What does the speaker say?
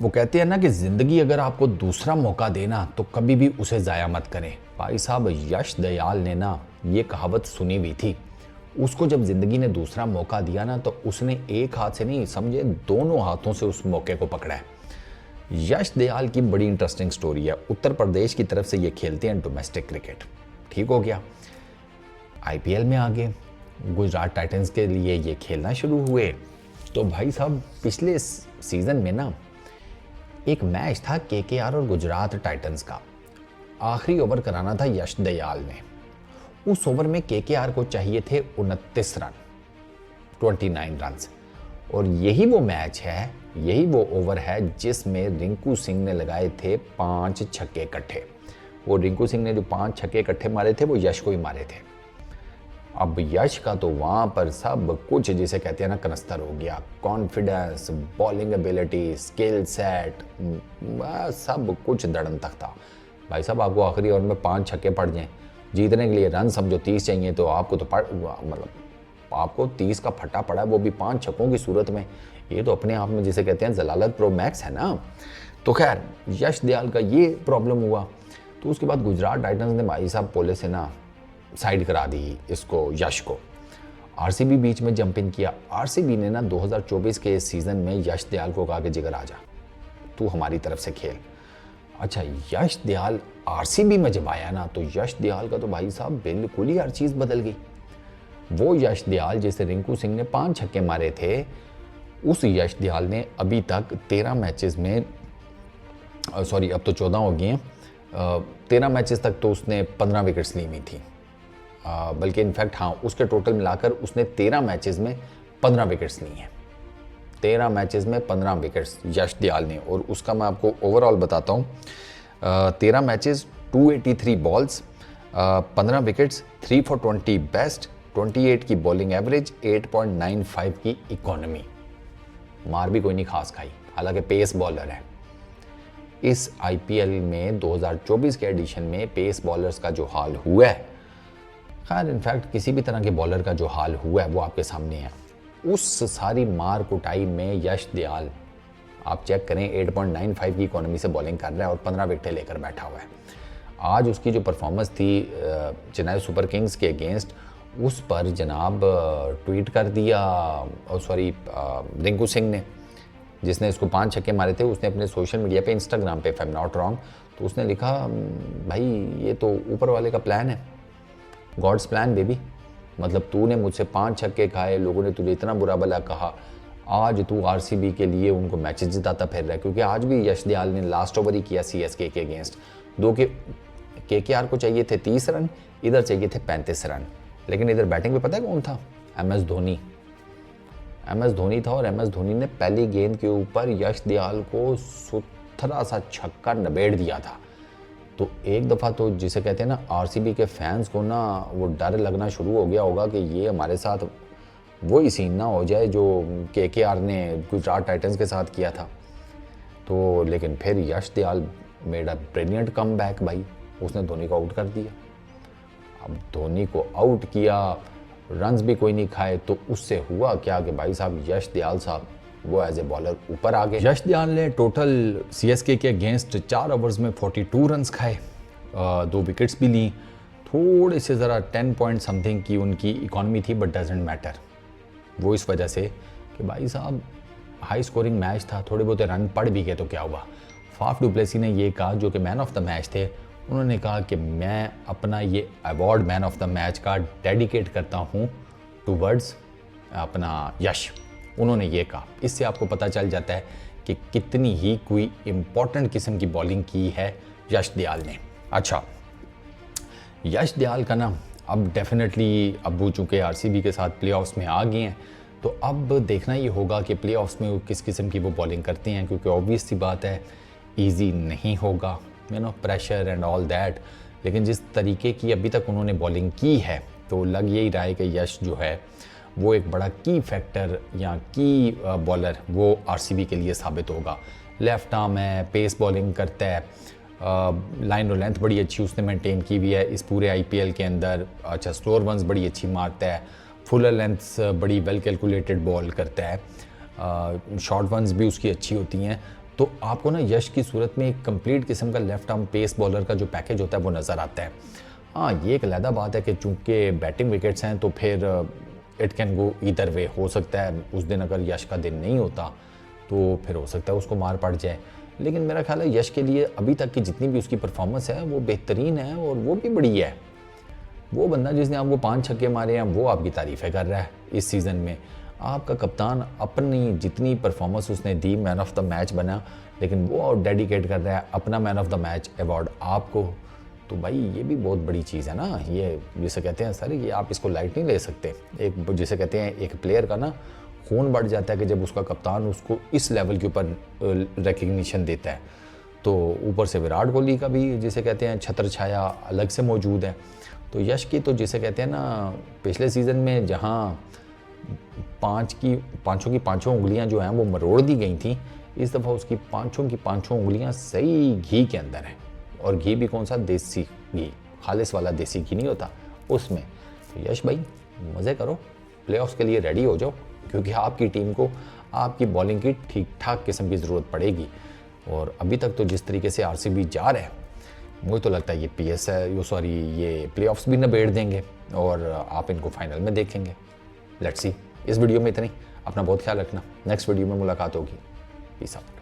वो कहते हैं ना कि ज़िंदगी अगर आपको दूसरा मौका देना तो कभी भी उसे ज़ाया मत करें। भाई साहब यश दयाल ने ना ये कहावत सुनी हुई थी। उसको जब ज़िंदगी ने दूसरा मौका दिया ना तो उसने एक हाथ से नहीं समझे दोनों हाथों से उस मौके को पकड़ा है। यश दयाल की बड़ी इंटरेस्टिंग स्टोरी है। उत्तर प्रदेश की तरफ से ये खेलते हैं डोमेस्टिक क्रिकेट। ठीक हो गया, आईपीएल में आ गए, गुजरात टाइटंस के लिए ये खेलना शुरू हुए। तो भाई साहब पिछले सीज़न में ना एक मैच था केकेआर और गुजरात टाइटंस का। आखिरी ओवर कराना था यश दयाल ने। उस ओवर में केकेआर को चाहिए थे 29 रन, 29 रन। और यही वो मैच है, यही वो ओवर है जिसमें रिंकू सिंह ने लगाए थे 5 छक्के इकट्ठे। वो रिंकू सिंह ने जो 5 छक्के इकट्ठे मारे थे वो यश को ही मारे थे। अब यश का तो वहाँ पर सब कुछ जिसे कहते हैं ना कनस्तर हो गया। Confidence, bowling ability, skill set, सब कुछ दड़न तक था। भाई साहब आपको आखिरी ओवर में 5 छक्के पड़ जाएं, जीतने के लिए रन समझो 30 चाहिए, तो आपको तो मतलब आपको 30 का फटा पड़ा है, वो भी 5 छक्कों की सूरत में। ये तो अपने आप में जिसे कहते हैं जलालत प्रो मैक्स है ना। तो खैर यश दयाल का ये प्रॉब्लम हुआ। तो उसके बाद गुजरात टाइटंस ने भाई साहब पोले से ना साइड करा दी इसको, यश को। आरसीबी बीच में जंप इन किया। आरसीबी ने ना 2024 के सीज़न में यश दयाल को कहा कि जिगर आ जा, तू हमारी तरफ से खेल। अच्छा, यश दयाल आरसीबी में जब आया ना तो यश दयाल का तो भाई साहब बिल्कुल ही हर चीज़ बदल गई। वो यश दयाल जिसे रिंकू सिंह ने 5 छक्के मारे थे, उस यश दयाल ने अभी तक 13 मैचेस में, सॉरी अब तो 14 हो गए हैं, 13 मैचेस तक तो उसने 15 विकेट्स ली हुई थी। बल्कि इनफैक्ट हाँ, उसके टोटल मिलाकर उसने 13 मैचेस में 15 विकेट्स ली हैं। 13 मैचेस में 15 विकेट्स यश दयाल ने। और उसका मैं आपको ओवरऑल बताता हूँ। 13 matches, 283 balls, 15 wickets, 3 for 20 best, 28 की बॉलिंग एवरेज, 8.95 की इकोनॉमी। मार भी कोई नहीं खास खाई, हालांकि पेस बॉलर है। इस आईपीएल में 2024 के एडिशन में पेस बॉलर्स का जो हाल हुआ है, खैर इनफैक्ट किसी भी तरह के बॉलर का जो हाल हुआ है वो आपके सामने है। उस सारी मार कुटाई में यश दयाल, आप चेक करें, 8.95 की इकोनॉमी से बॉलिंग कर रहा है और 15 विकेटें लेकर बैठा हुआ है। आज उसकी जो परफॉर्मेंस थी चेन्नई सुपर किंग्स के अगेंस्ट, उस पर जनाब ट्वीट कर दिया, सॉरी रिंकू सिंह ने, जिसने इसको 5 छक्के मारे थे, उसने अपने सोशल मीडिया पे, इंस्टाग्राम पे, if I am not wrong, तो उसने लिखा भाई ये तो ऊपर वाले का प्लान है, गॉड्स प्लान बेबी। मतलब तूने मुझसे 5 छक्के खाए, लोगों ने तुझे इतना बुरा भला कहा, आज तू आरसीबी के लिए उनको मैचेस जिताता फिर रहा है। क्योंकि आज भी यश दयाल ने लास्ट ओवर ही किया सीएसके के अगेंस्ट। केकेआर को चाहिए थे 30 रन, इधर चाहिए थे 35 रन। लेकिन इधर बैटिंग पे पता है कौन था? एमएस धोनी। एमएस धोनी था। और एमएस धोनी ने पहली गेंद के ऊपर यश दयाल को सुथरा सा छक्का नबेड़ दिया था। तो एक दफ़ा तो जिसे कहते हैं ना आरसीबी के फैंस को ना वो डर लगना शुरू हो गया होगा कि ये हमारे साथ वही सीन ना हो जाए जो केकेआर ने गुजरात टाइटंस के साथ किया था। तो लेकिन फिर Yash Dayal made a brilliant comeback भाई, उसने धोनी को आउट कर दिया। अब धोनी को आउट किया, रन्स भी कोई नहीं खाए, तो उससे हुआ क्या कि भाई साहब यश दयाल साहब वो एज ए बॉलर ऊपर आ गए। यश दयाल ने टोटल सीएसके के अगेंस्ट 4 ओवर्स में 42 रन्स खाए, 2 विकेट्स भी ली। थोड़े से ज़रा 10 पॉइंट समथिंग की उनकी इकॉनमी थी, बट डजेंट मैटर। वो इस वजह से कि भाई साहब हाई स्कोरिंग मैच था, थोड़े बहुत रन पड़ भी गए तो क्या हुआ। फाफ डु प्लेसी ने ये कहा, जो कि मैन ऑफ द मैच थे, उन्होंने कहा कि मैं अपना ये award man of the match का डेडिकेट करता हूँ टूवर्ड्स अपना यश। उन्होंने ये कहा। इससे आपको पता चल जाता है कि कितनी ही कोई इम्पोर्टेंट किस्म की बॉलिंग की है यश दयाल ने। अच्छा, यश दयाल का ना अब डेफिनेटली, अब वो चूँकि आरसीबी के साथ प्लेऑफ्स में आ गए हैं, तो अब देखना ये होगा कि प्लेऑफ्स में वो किस किस्म की वो बॉलिंग करते हैं। क्योंकि ऑब्वियस सी बात है ईजी नहीं होगा, प्रेशर एंड ऑल दैट। लेकिन जिस तरीके की अभी तक उन्होंने बॉलिंग की है, तो लग यही रहा है कि यश जो है वो एक बड़ा की फैक्टर या की बॉलर वो आरसीबी के लिए साबित होगा। लेफ्ट आर्म है, पेस बॉलिंग करता है, लाइन और लेंथ बड़ी अच्छी उसने मेंटेन की हुई है इस पूरे आईपीएल के अंदर। अच्छा, स्लोअर वंस बड़ी अच्छी मारता है, फुलर लेंथ्स बड़ी वेल कैलकुलेटेड बॉल करता है, शॉर्ट वंस भी उसकी अच्छी होती हैं। तो आपको ना यश की सूरत में एक कंप्लीट किस्म का लेफ्ट आर्म पेस बॉलर का जो पैकेज होता है वो नज़र आता है। हाँ, ये एक अलहदा बात है कि चूंकि बैटिंग विकेट्स हैं तो फिर it can go either way. हो सकता है उस दिन अगर यश का दिन नहीं होता तो फिर हो सकता है उसको मार पड़ जाए, लेकिन मेरा ख्याल है यश के लिए अभी तक की जितनी भी उसकी परफॉर्मेंस है वो बेहतरीन है और वो भी बड़ी है। वो बंदा जिसने आपको 5 छक्के मारे हैं वो आपकी तारीफ़ें कर रहा है इस सीज़न में। आपका कप्तान अपनी जितनी परफॉर्मेंस उसने दी, मैन ऑफ द मैच बना, लेकिन वो डेडिकेट कर रहा है अपना man of the match award आपको। तो भाई ये भी बहुत बड़ी चीज़ है ना। ये जिसे कहते हैं सर, ये आप इसको लाइट नहीं ले सकते। एक जिसे कहते हैं एक प्लेयर का ना खून बढ़ जाता है कि जब उसका कप्तान उसको इस लेवल के ऊपर रिकग्निशन देता है। तो ऊपर से विराट कोहली का भी जिसे कहते हैं छत्र छाया अलग से मौजूद है। तो यश की तो जिसे कहते हैं ना, पिछले सीज़न में जहाँ पाँचों की पाँचों उंगलियां जो हैं वो मरोड़ दी गई थी, इस दफ़ा उसकी पाँचों की पाँचों उंगलियां सही घी के अंदर हैं। और घी भी कौन सा? देसी घी, खालिस वाला देसी घी नहीं होता उसमें। तो यश भाई मज़े करो, प्लेऑफ्स के लिए रेडी हो जाओ, क्योंकि आपकी टीम को आपकी बॉलिंग की ठीक ठाक किस्म की ज़रूरत पड़ेगी। और अभी तक तो जिस तरीके से आरसीबी जा रहा है, मुझे तो लगता है ये पीएस है ये प्लेऑफ्स भी निबेड़ देंगे और आप इनको फाइनल में देखेंगे। Let's see. इस वीडियो में इतनी। अपना बहुत ख्याल रखना, नेक्स्ट वीडियो में मुलाकात होगी। Peace out.